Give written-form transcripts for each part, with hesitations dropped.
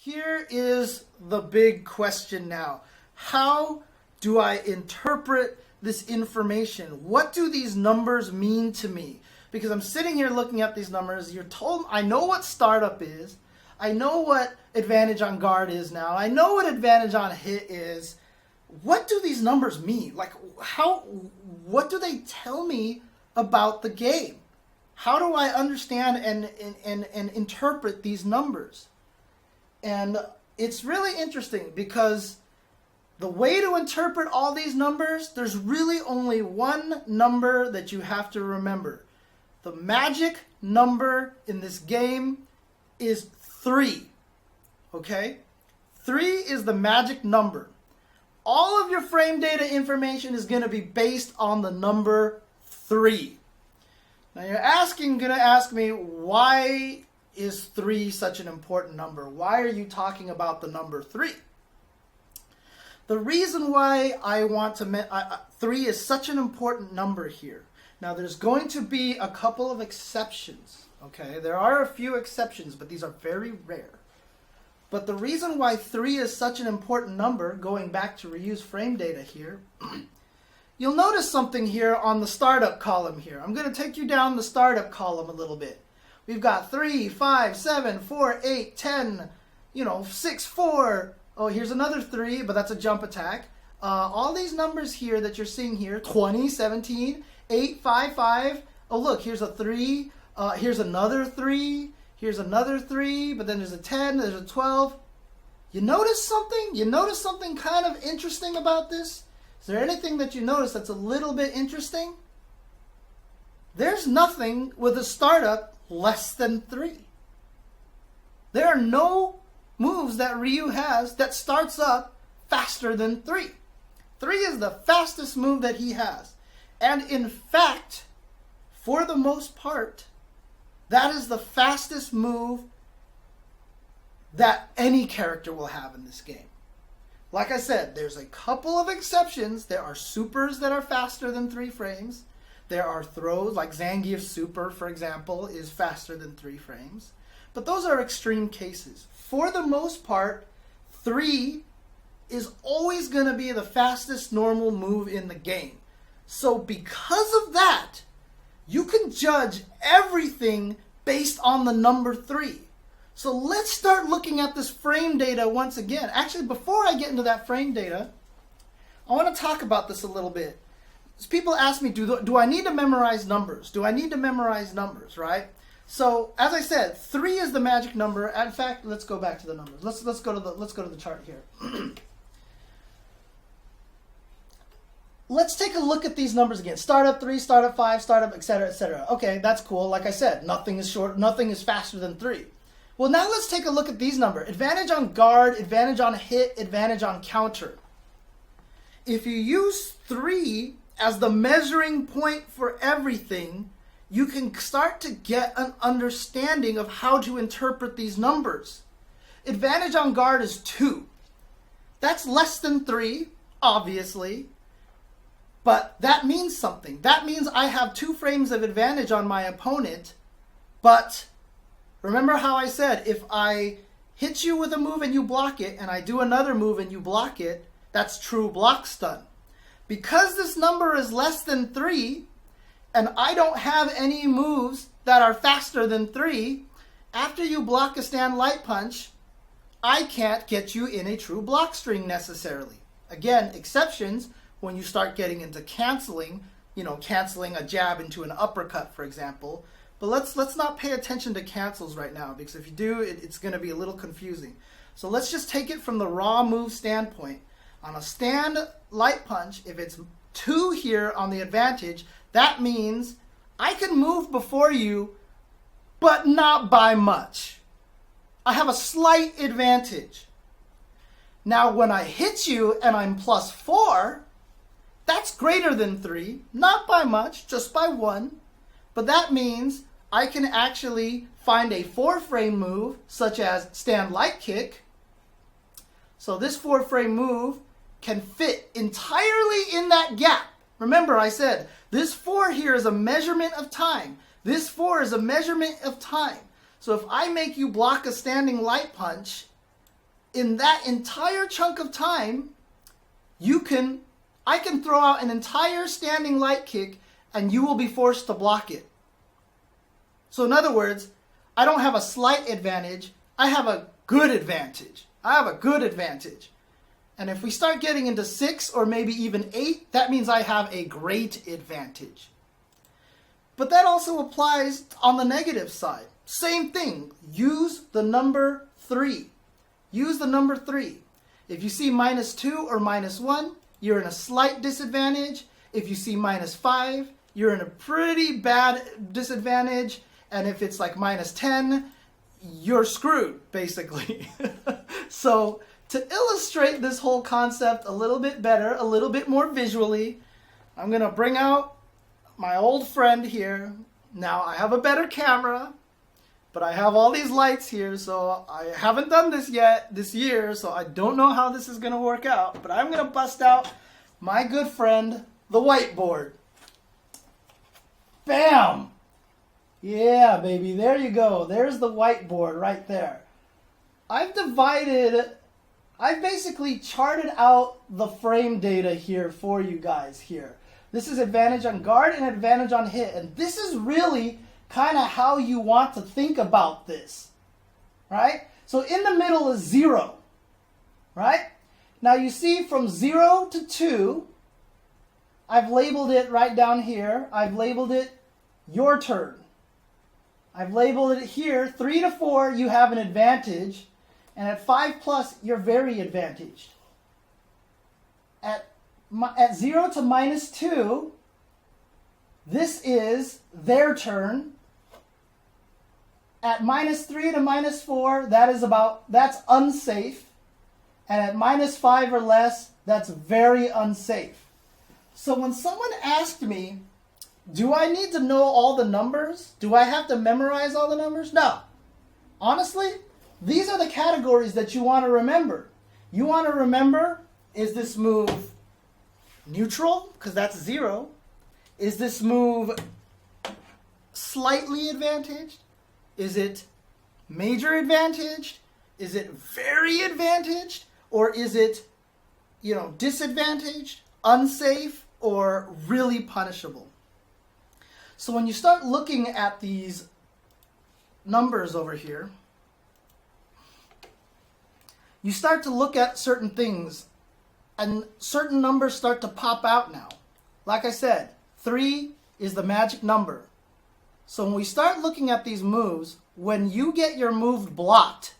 Here is the big question now. How do I interpret this information? What do these numbers mean to me? Because I'm sitting here looking at these numbers. You're told, I know what startup is. I know what advantage on guard is now. I know what advantage on hit is. What do these numbers mean? Like, what do they tell me about the game? How do I understand and interpret these numbers? And it's really interesting because the way to interpret all these numbers, there's really only one number that you have to remember. The magic number in this game is 3. Okay? 3 is the magic number. All of your frame data information is going to be based on the number 3. Now you're going to ask me, why is 3 such an important number? Why are you talking about the number 3? The reason why I want to 3 is such an important number here. Now there's going to be a couple of exceptions. Okay, there are a few exceptions, but these are very rare. But the reason why 3 is such an important number, going back to reuse frame data here, you'll notice something here on the startup column here. I'm going to take you down the startup column a little bit. We've got 3, 5, 7, 4, 8, 10, 6, 4. Oh, here's another 3, but that's a jump attack. All these numbers here that you're seeing here, 20, 17, 8, 5, 5. Oh, look, here's a 3. Here's another 3. Here's another 3, but then there's a 10, there's a 12. You notice something? You notice something kind of interesting about this? Is there anything that you notice that's a little bit interesting? There's nothing with a startup less than 3. There are no moves that Ryu has that starts up faster than 3. 3 is the fastest move that he has. And in fact, for the most part, that is the fastest move that any character will have in this game. Like I said, there's a couple of exceptions. There are supers that are faster than 3 frames. There are throws, like Zangief's super, for example, is faster than 3 frames. But those are extreme cases. For the most part, 3 is always going to be the fastest normal move in the game. So because of that, you can judge everything based on the number 3. So let's start looking at this frame data once again. Actually, before I get into that frame data, I want to talk about this a little bit. People ask me, do I need to memorize numbers? Do I need to memorize numbers, right? So, as I said, 3 is the magic number. In fact, let's go back to the numbers. Let's go to the chart here. Let's take a look at these numbers again. Startup 3, startup 5, startup, etc., etc. Okay, that's cool. Like I said, nothing is faster than 3. Well, now let's take a look at these numbers. Advantage on guard, advantage on hit, advantage on counter. If you use 3 as the measuring point for everything, you can start to get an understanding of how to interpret these numbers. Advantage on guard is 2. That's less than 3, obviously. But that means something. That means I have 2 frames of advantage on my opponent. But remember how I said, if I hit you with a move and you block it, and I do another move and you block it, that's true block stun. Because this number is less than 3, and I don't have any moves that are faster than 3, after you block a stand light punch, I can't get you in a true block string necessarily. Again, exceptions when you start getting into canceling, canceling a jab into an uppercut, for example. But let's not pay attention to cancels right now, because if you do, it's going to be a little confusing. So let's just take it from the raw move standpoint. On a stand light punch, if it's 2 here on the advantage, that means I can move before you, but not by much. I have a slight advantage. Now, when I hit you and I'm plus 4, that's greater than 3, not by much, just by 1. But that means I can actually find a 4-frame move, such as stand light kick. So this 4-frame move can fit entirely in that gap. Remember, I said this 4 here is a measurement of time. This 4 is a measurement of time. So if I make you block a standing light punch, in that entire chunk of time, I can throw out an entire standing light kick and you will be forced to block it. So in other words, I don't have a slight advantage, I have a good advantage. I have a good advantage. And if we start getting into 6 or maybe even 8, that means I have a great advantage. But that also applies on the negative side. Same thing. Use the number 3. Use the number 3. If you see -2 or -1, you're in a slight disadvantage. If you see -5, you're in a pretty bad disadvantage. And if it's like -10, you're screwed, basically. So to illustrate this whole concept a little bit better, a little bit more visually, I'm going to bring out my old friend here. Now, I have a better camera, but I have all these lights here, so I haven't done this yet this year, so I don't know how this is going to work out. But I'm going to bust out my good friend, the whiteboard. Bam! Yeah, baby, there you go. There's the whiteboard right there. I've basically charted out the frame data here for you guys here. This is advantage on guard and advantage on hit. And this is really kind of how you want to think about this, right? So in the middle is 0, right? Now you see from 0 to 2, I've labeled it right down here. I've labeled it your turn. I've labeled it here, 3 to 4, you have an advantage. And at 5+, you're very advantaged. At 0 to -2, this is their turn. At -3 to -4, that's unsafe. And at -5 or less, that's very unsafe. So when someone asked me, do I need to know all the numbers? Do I have to memorize all the numbers? No. Honestly, these are the categories that you want to remember. You want to remember, is this move neutral? Because that's 0. Is this move slightly advantaged? Is it major advantaged? Is it very advantaged? Or is it, disadvantaged, unsafe, or really punishable? So when you start looking at these numbers over here, you start to look at certain things, and certain numbers start to pop out now. Like I said, 3 is the magic number. So when we start looking at these moves, when you get your move blocked,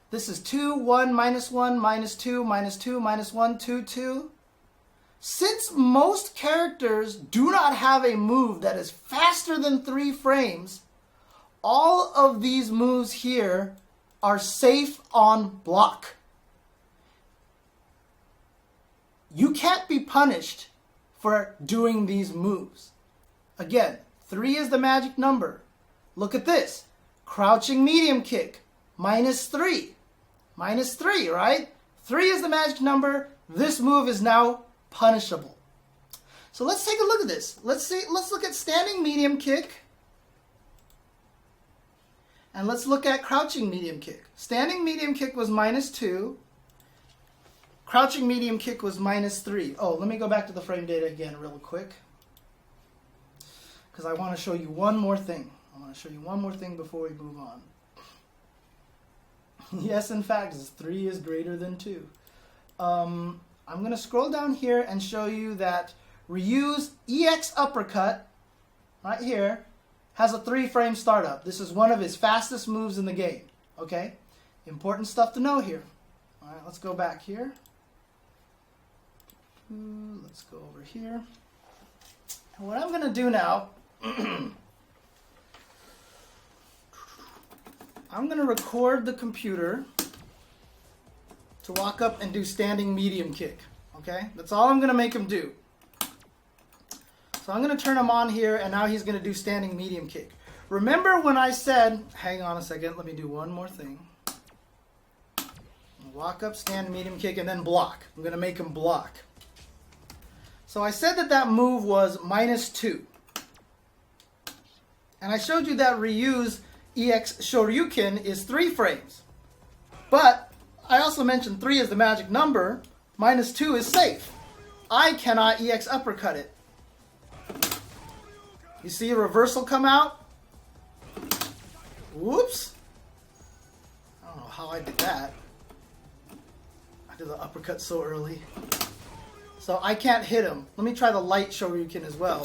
this is 2, 1, -1, -2, -2, -1, 2, 2. Since most characters do not have a move that is faster than 3 frames, all of these moves here are safe on block. You can't be punished for doing these moves. Again, 3 is the magic number. Look at this. Crouching medium kick, -3. -3, right? 3 is the magic number. This move is now punishable. So let's take a look at this. Let's look at standing medium kick. And let's look at crouching medium kick. Standing medium kick was -2. Crouching medium kick was -3. Oh, let me go back to the frame data again real quick, because I want to show you one more thing. I want to show you one more thing before we move on. Yes, in fact, 3 is greater than 2. I'm going to scroll down here and show you that Ryu's EX uppercut, right here, has a 3-frame startup. This is one of his fastest moves in the game. Okay? Important stuff to know here. All right, let's go back here. Let's go over here. And what I'm going to do now, I'm going to record the computer to walk up and do standing medium kick. Okay? That's all I'm going to make him do. So I'm going to turn him on here, and now he's going to do standing medium kick. Remember when I said, hang on a second, let me do one more thing. Walk up, stand medium kick, and then block. I'm going to make him block. So I said that move was -2. And I showed you that Ryu's EX Shoryuken is 3 frames. But I also also mentioned 3 is the magic number, -2 is safe. I cannot EX uppercut it. You see a reversal come out? Whoops. I don't know how I did that. I did the uppercut so early. So I can't hit him. Let me try the light Shoryuken as well.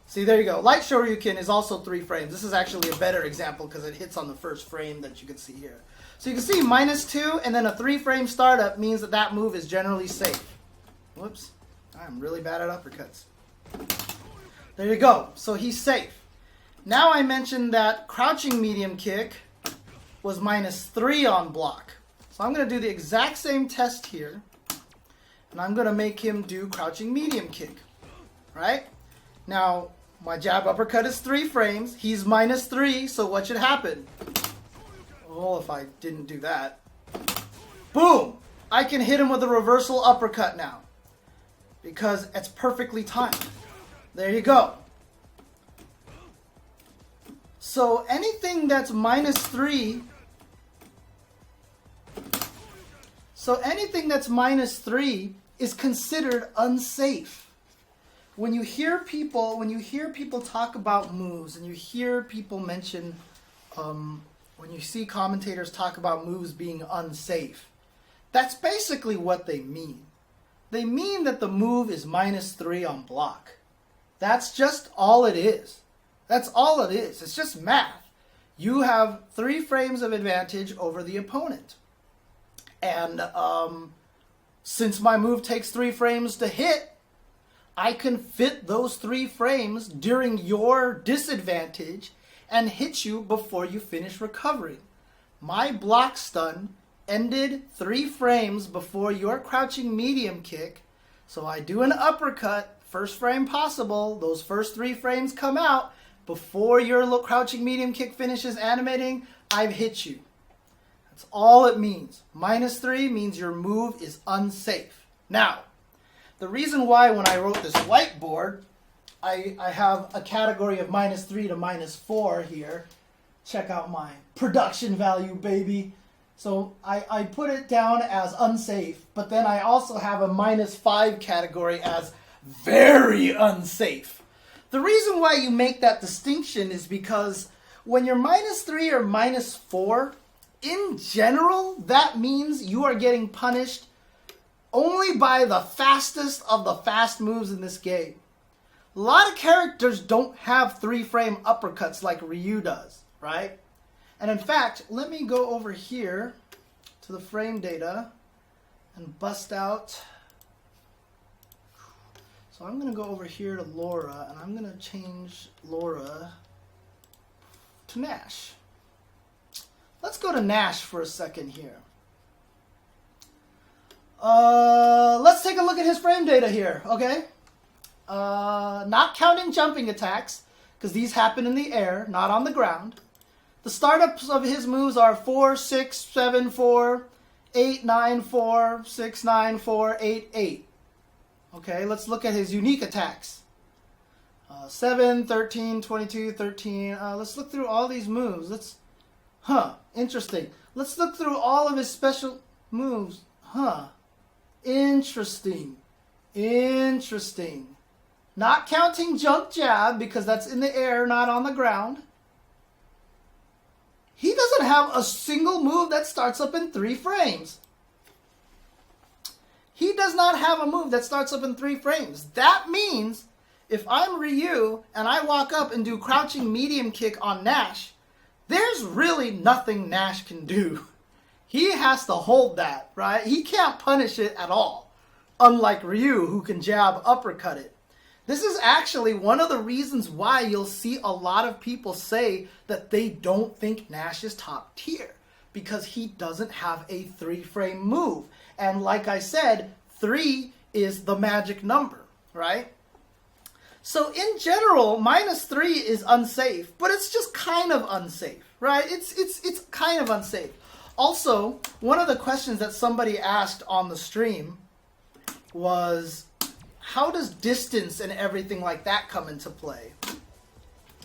See, there you go. Light Shoryuken is also 3 frames. This is actually a better example because it hits on the first frame that you can see here. So you can see -2 and then a 3-frame startup means that that move is generally safe. Whoops. I'm really bad at uppercuts. There you go. So he's safe. Now I mentioned that crouching medium kick was -3 on block. So I'm going to do the exact same test here. And I'm going to make him do crouching medium kick. Right? Now, my jab uppercut is 3 frames. He's -3, so what should happen? Oh, if I didn't do that. Boom! I can hit him with a reversal uppercut now. Because it's perfectly timed. There you go. So anything that's -3... So anything that's -3 is considered unsafe. When you hear people talk about moves, and you hear people mention, when you see commentators talk about moves being unsafe, that's basically what they mean. They mean that the move is -3 on block. That's just all it is. That's all it is. It's just math. You have 3 frames of advantage over the opponent. And since my move takes 3 frames to hit, I can fit those 3 frames during your disadvantage and hit you before you finish recovering. My block stun ended 3 frames before your crouching medium kick, so I do an uppercut, first frame possible, those first 3 frames come out, before your crouching medium kick finishes animating, I've hit you. That's all it means. -3 means your move is unsafe. Now, the reason why when I wrote this whiteboard, I have a category of -3 to -4 here. Check out my production value, baby. So I put it down as unsafe, but then I also have a -5 category as very unsafe. The reason why you make that distinction is because when you're -3 or -4, in general, that means you are getting punished only by the fastest of the fast moves in this game. A lot of characters don't have 3-frame uppercuts like Ryu does, right? And in fact, let me go over here to the frame data and bust out. So I'm going to go over here to Laura, and I'm going to change Laura to Nash. Let's go to Nash for a second here. Let's take a look at his frame data here, okay? Not counting jumping attacks, because these happen in the air, not on the ground. The startups of his moves are 4, 6, 7, 4, 8, 9, 4, 6, 9, 4, 8, 8. Okay, let's look at his unique attacks. 7, 13, 22, 13. Let's look through all these moves. Interesting. Let's look through all of his special moves. Interesting. Interesting. Not counting jump jab, because that's in the air, not on the ground. He doesn't have a single move that starts up in 3 frames. He does not have a move that starts up in 3 frames. That means if I'm Ryu and I walk up and do crouching medium kick on Nash, there's really nothing Nash can do. He has to hold that, right? He can't punish it at all. Unlike Ryu, who can jab uppercut it. This is actually one of the reasons why you'll see a lot of people say that they don't think Nash is top tier. Because he doesn't have a 3-frame move. And like I said, 3 is the magic number, right? So in general, -3 is unsafe, but it's just kind of unsafe, right? It's kind of unsafe. Also, one of the questions that somebody asked on the stream was, how does distance and everything like that come into play?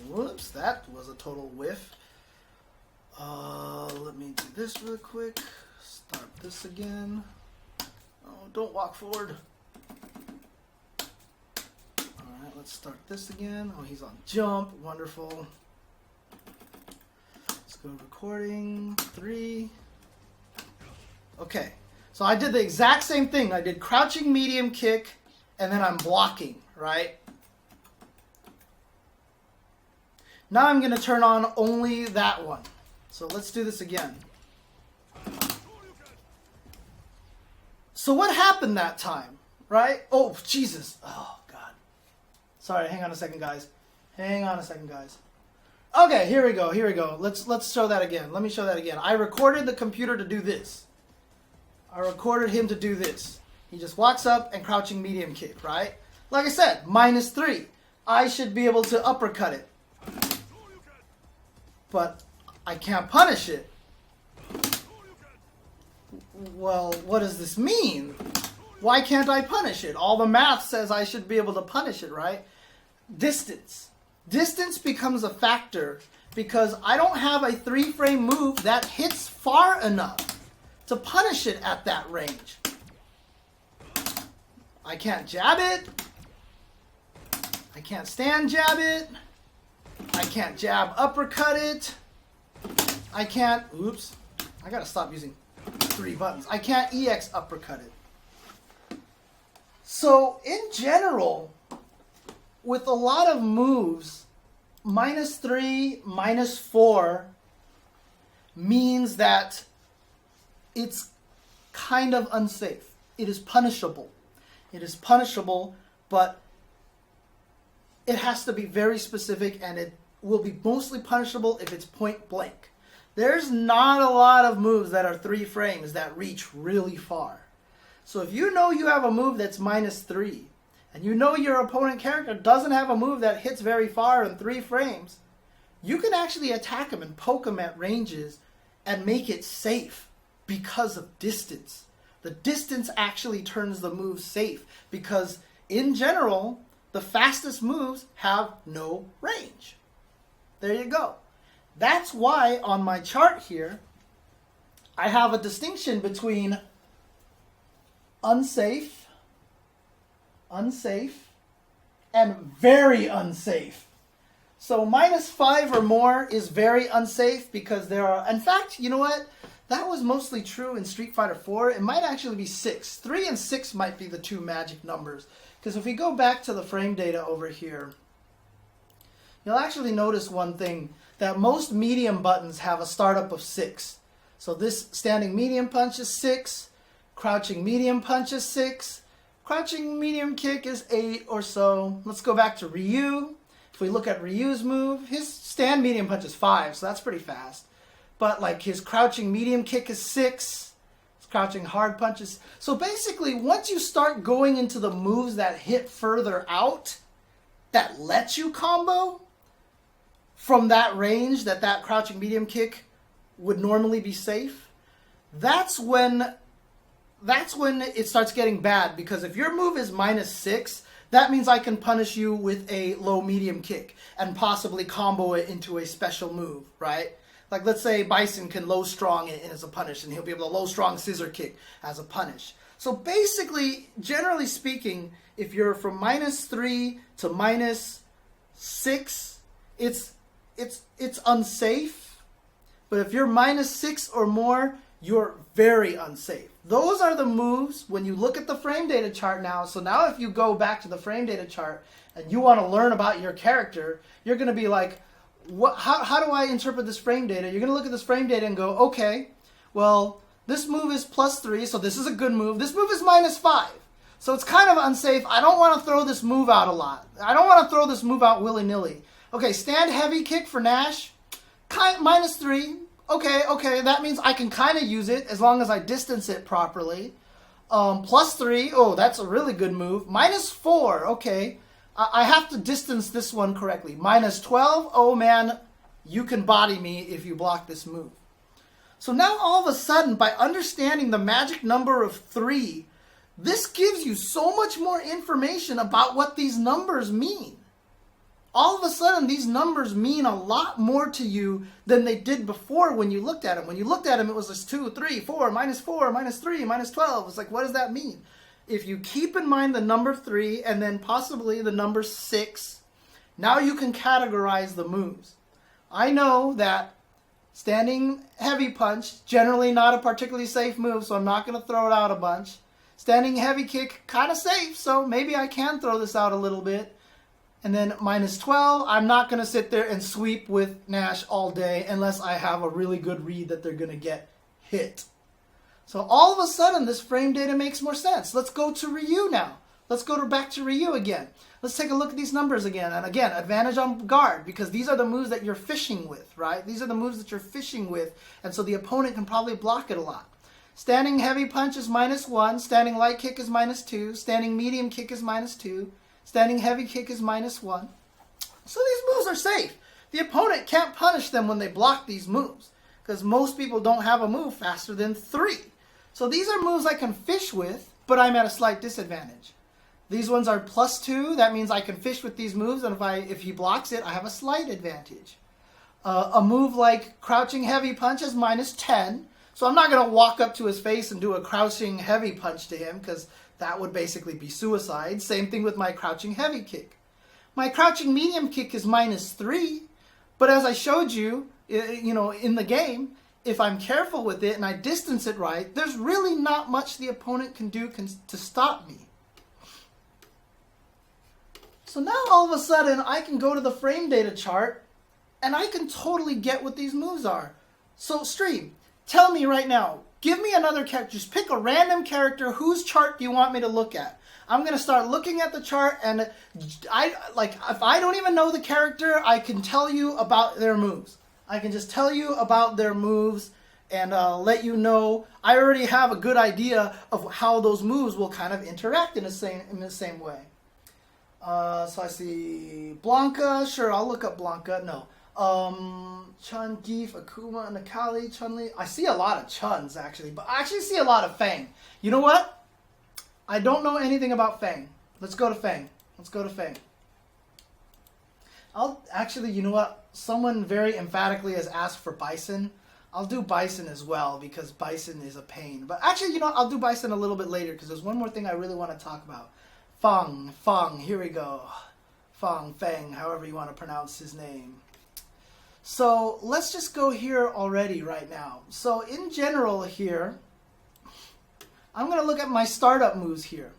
Whoops, that was a total whiff. Let me do this real quick. Start this again. Oh, don't walk forward. Alright, let's start this again. Oh, he's on jump. Wonderful. Let's go recording. 3. Okay. So I did the exact same thing. I did crouching medium kick, and then I'm blocking, right? Now I'm going to turn on only that one. So let's do this again. So what happened that time, right? Oh, Jesus. Oh, God. Sorry, hang on a second, guys. Hang on a second, guys. Okay, here we go, here we go. Let's show that again. Let me show that again. I recorded the computer to do this. I recorded him to do this. He just walks up and crouching medium kick, right? Like I said, -3. I should be able to uppercut it. But I can't punish it. Well, what does this mean? Why can't I punish it? All the math says I should be able to punish it, right? Distance. Distance becomes a factor because I don't have a 3-frame move that hits far enough to punish it at that range. I can't jab it. I can't stand jab it. I can't jab uppercut it. I can't, oops, I gotta stop using 3 buttons. I can't EX uppercut it. So in general, with a lot of moves, -3, -4 means that it's kind of unsafe. It is punishable. It is punishable, but it has to be very specific, and it will be mostly punishable if it's point blank. There's not a lot of moves that are 3 frames that reach really far. So if you know you have a move that's -3, and you know your opponent character doesn't have a move that hits very far in 3 frames, you can actually attack him and poke him at ranges and make it safe because of distance. The distance actually turns the move safe because, in general, the fastest moves have no range. There you go. That's why on my chart here, I have a distinction between unsafe, and very unsafe. So -5 or more is very unsafe because there are, in fact, you know what? That was mostly true in Street Fighter 4. It might actually be 6. 3 and 6 might be the 2 magic numbers. Because if we go back to the frame data over here, you'll actually notice one thing, that most medium buttons have a startup of 6. So this standing medium punch is 6, crouching medium punch is 6, crouching medium kick is 8 or so. Let's go back to Ryu. If we look at Ryu's move, his stand medium punch is 5, so that's pretty fast. But like his crouching medium kick is 6, his crouching hard punch is... So basically, once you start going into the moves that hit further out, that let you combo from that range that crouching medium kick would normally be safe, that's when it starts getting bad. Because if your move is -6, that means I can punish you with a low medium kick and possibly combo it into a special move, right? Like let's say Bison can low strong it as a punish, and he'll be able to low strong scissor kick as a punish. So basically, generally speaking, if you're from -3 to -6, it's unsafe. But if you're -6 or more, you're very unsafe. Those are the moves when you look at the frame data chart now. So now if you go back to the frame data chart and you want to learn about your character, you're going to be like, how do I interpret this frame data? You're going to look at this frame data and go, okay, well, this move is +3, so this is a good move. This move is -5, so it's kind of unsafe. I don't want to throw this move out a lot. I don't want to throw this move out willy-nilly. Okay, stand heavy kick for Nash, -3. Okay, that means I can kind of use it as long as I distance it properly. +3, oh, that's a really good move. -4, okay. I have to distance this one correctly. -12, oh man, you can body me if you block this move. So now all of a sudden, by understanding the magic number of 3, this gives you so much more information about what these numbers mean. all of a sudden these numbers mean a lot more to you than they did before when you looked at them. When you looked at them, it was just 2, 3, 4, minus 3, minus 12. It's like, what does that mean? If you keep in mind the number 3 and then possibly the number 6, now you can categorize the moves. I know that standing heavy punch, generally not a particularly safe move, so I'm not going to throw it out a bunch. Standing heavy kick, kind of safe, so maybe I can throw this out a little bit. And then minus 12, I'm not going to sit there and sweep with Nash all day unless I have a really good read that they're going to get hit. So all of a sudden, this frame data makes more sense. Let's go to Ryu now. Let's go back to Ryu again. Let's take a look at these numbers again. And again, advantage on guard, because these are the moves that you're fishing with, right? These are the moves that you're fishing with, and so the opponent can probably block it a lot. Standing heavy punch is minus 1. Standing light kick is minus 2. Standing medium kick is minus 2. Standing heavy kick is minus 1. So these moves are safe. The opponent can't punish them when they block these moves, because most people don't have a move faster than 3. So these are moves I can fish with, but I'm at a slight disadvantage. These ones are plus 2. That means I can fish with these moves, and if he blocks it, I have a slight advantage. A move like crouching heavy punch is minus 10. So I'm not going to walk up to his face and do a crouching heavy punch to him, because that would basically be suicide. Same thing with my crouching heavy kick. My crouching medium kick is minus 3. But as I showed you, in the game, if I'm careful with it and I distance it right, there's really not much the opponent can do to stop me. So now all of a sudden I can go to the frame data chart and I can totally get what these moves are. So stream, tell me right now, give me another character. Just pick a random character. Whose chart do you want me to look at? I'm going to start looking at the chart, and if I don't even know the character, I can tell you about their moves. I can just tell you about their moves and let you know. I already have a good idea of how those moves will kind of interact in the same way. So I see Blanca. Sure, I'll look up Blanca. No. Chun, Gief, Akuma, Nakali, Chun-Li. I see a lot of Chuns, actually. But I actually see a lot of Fang. You know what? I don't know anything about Fang. Let's go to Fang. You know what? Someone very emphatically has asked for Bison. I'll do Bison as well, because Bison is a pain. But actually, I'll do Bison a little bit later, because there's one more thing I really want to talk about. Fang, here we go. Fang, however you want to pronounce his name. So let's just go here already right now. So in general here, I'm going to look at my startup moves here.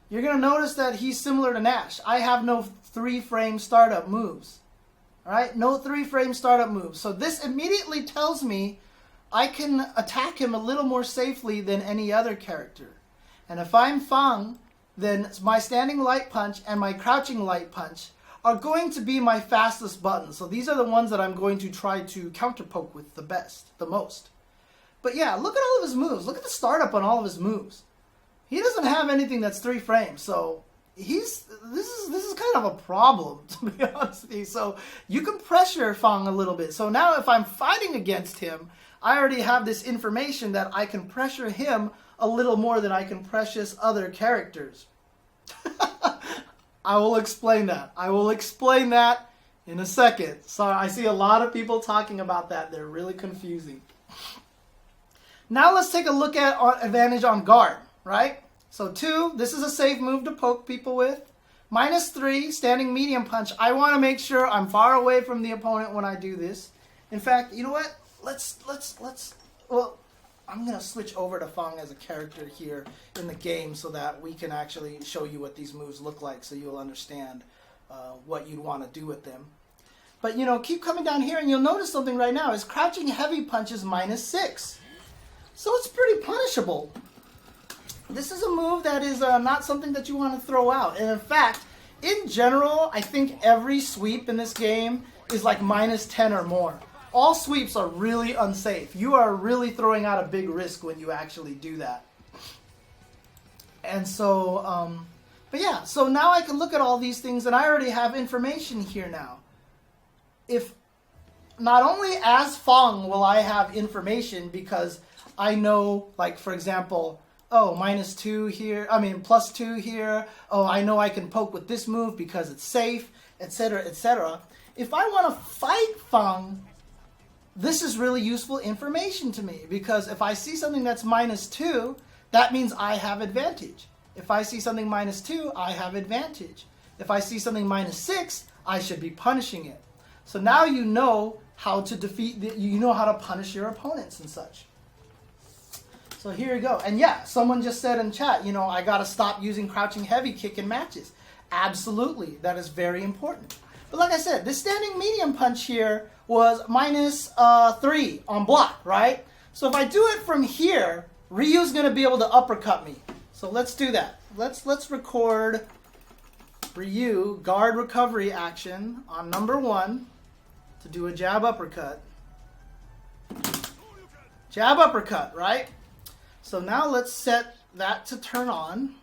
You're going to notice that he's similar to Nash. I have no 3-frame startup moves. All right, no 3-frame startup moves. So this immediately tells me I can attack him a little more safely than any other character. And if I'm Fang, then my standing light punch and my crouching light punch are going to be my fastest buttons. So these are the ones that I'm going to try to counterpoke with the most. But yeah, look at all of his moves. Look at the startup on all of his moves. He doesn't have anything that's 3 frames, so this is kind of a problem, to be honest with you. So you can pressure Fang a little bit. So now if I'm fighting against him, I already have this information that I can pressure him a little more than I can pressure other characters. I will explain that in a second. So I see a lot of people talking about that. They're really confusing. Now let's take a look at advantage on guard, right? So 2, this is a safe move to poke people with. Minus 3, standing medium punch. I want to make sure I'm far away from the opponent when I do this. In fact, you know what? Well, I'm going to switch over to Fang as a character here in the game so that we can actually show you what these moves look like, so you'll understand what you'd want to do with them. But, keep coming down here and you'll notice something right now. Is crouching heavy punch is minus 6. So it's pretty punishable. This is a move that is not something that you want to throw out. And in fact, in general, I think every sweep in this game is like minus 10 or more. All sweeps are really unsafe. You are really throwing out a big risk when you actually do that. And so, but yeah, so now I can look at all these things and I already have information here now. If not only as Fang will I have information because I know, like, for example, oh, -2 here, +2 here, oh, I know I can poke with this move because it's safe, etc., etc. If I want to fight Feng, this is really useful information to me, because if I see something that's -2, that means I have advantage. If I see something -2, I have advantage. If I see something -6, I should be punishing it. So now you know how to you know how to punish your opponents and such. So here you go. And yeah, someone just said in chat, you know, I got to stop using crouching heavy kick in matches. Absolutely, that is very important. But like I said, this standing medium punch here was -3 on block, right? So if I do it from here, Ryu's going to be able to uppercut me. So let's do that. Let's record Ryu guard recovery action on number 1 to do a jab uppercut. Jab uppercut, right? So now let's set that to turn on.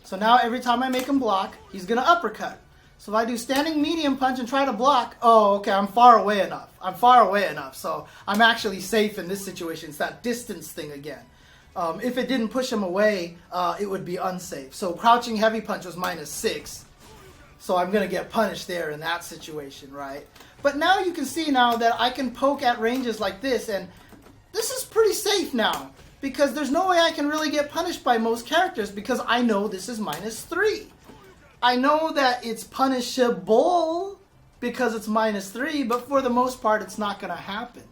So now every time I make him block, he's going to uppercut. So if I do standing medium punch and try to block, oh, okay, I'm far away enough. I'm far away enough. So I'm actually safe in this situation. It's that distance thing again. If it didn't push him away, it would be unsafe. So crouching heavy punch was -6. So I'm going to get punished there in that situation, right? But now you can see now that I can poke at ranges like this, and this is pretty safe now, because there's no way I can really get punished by most characters, because I know this is -3. I know that it's punishable because it's -3, but for the most part, it's not going to happen.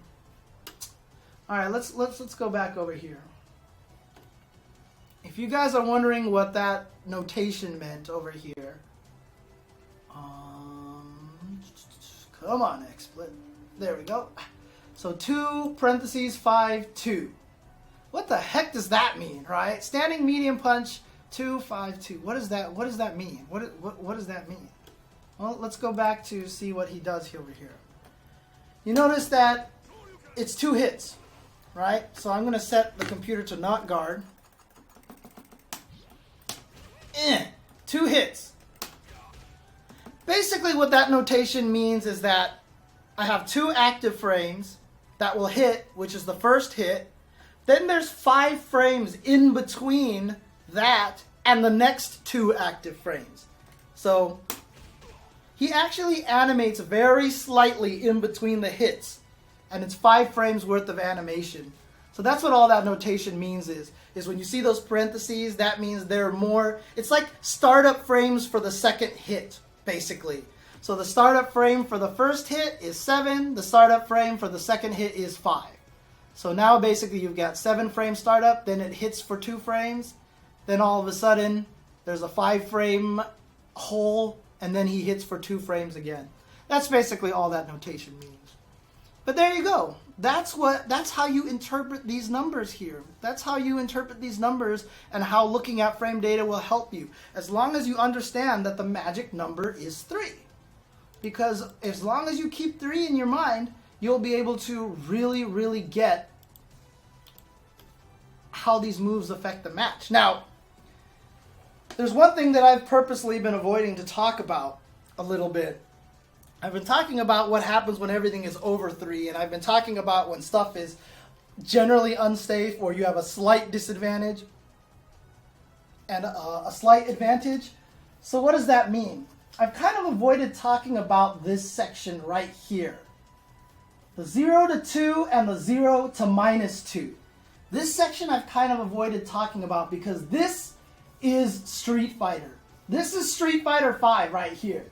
All right, let's go back over here. If you guys are wondering what that notation meant over here, come on, XSplit. There we go. So 2 parentheses 5 2. What the heck does that mean, right? Standing medium punch 2 5 2. What is that? What does that mean? What does that mean? Well, let's go back to see what he does over here. You notice that it's 2 hits, right? So I'm going to set the computer to not guard. 2 hits. Basically what that notation means is that I have 2 active frames that will hit, which is the first hit. Then there's 5 frames in between that and the next 2 active frames. So he actually animates very slightly in between the hits, and it's 5 frames worth of animation. So that's what all that notation means is when you see those parentheses, that means there are more, it's like startup frames for the second hit, basically. So the startup frame for the first hit is 7, the startup frame for the second hit is 5. So now basically you've got 7 frame startup, then it hits for 2 frames, then all of a sudden there's a 5 frame hole, and then he hits for 2 frames again. That's basically all that notation means. But there you go. That's how you interpret these numbers here. That's how you interpret these numbers, and how looking at frame data will help you, as long as you understand that the magic number is 3. Because as long as you keep 3 in your mind, you'll be able to really, really get how these moves affect the match. Now, there's one thing that I've purposely been avoiding to talk about a little bit. I've been talking about what happens when everything is over 3, and I've been talking about when stuff is generally unsafe, or you have a slight disadvantage and a slight advantage. So what does that mean? I've kind of avoided talking about this section right here. The 0 to 2 and the 0 to -2. This section I've kind of avoided talking about because this is Street Fighter. This is Street Fighter 5 right here.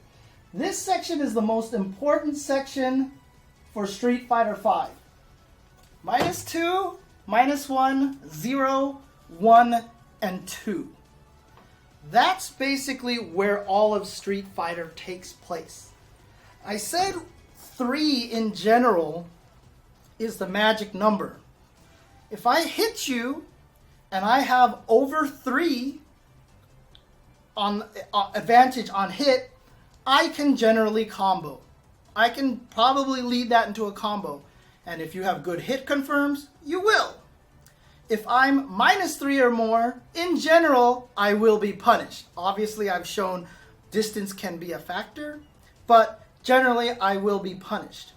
This section is the most important section for Street Fighter 5. -2, -1, 0, 1, and 2. That's basically where all of Street Fighter takes place. I said 3 in general is the magic number. If I hit you and I have over 3 on advantage on hit, I can generally combo. I can probably lead that into a combo. And if you have good hit confirms, you will. If I'm -3 or more, in general, I will be punished. Obviously, I've shown distance can be a factor, but generally, I will be punished.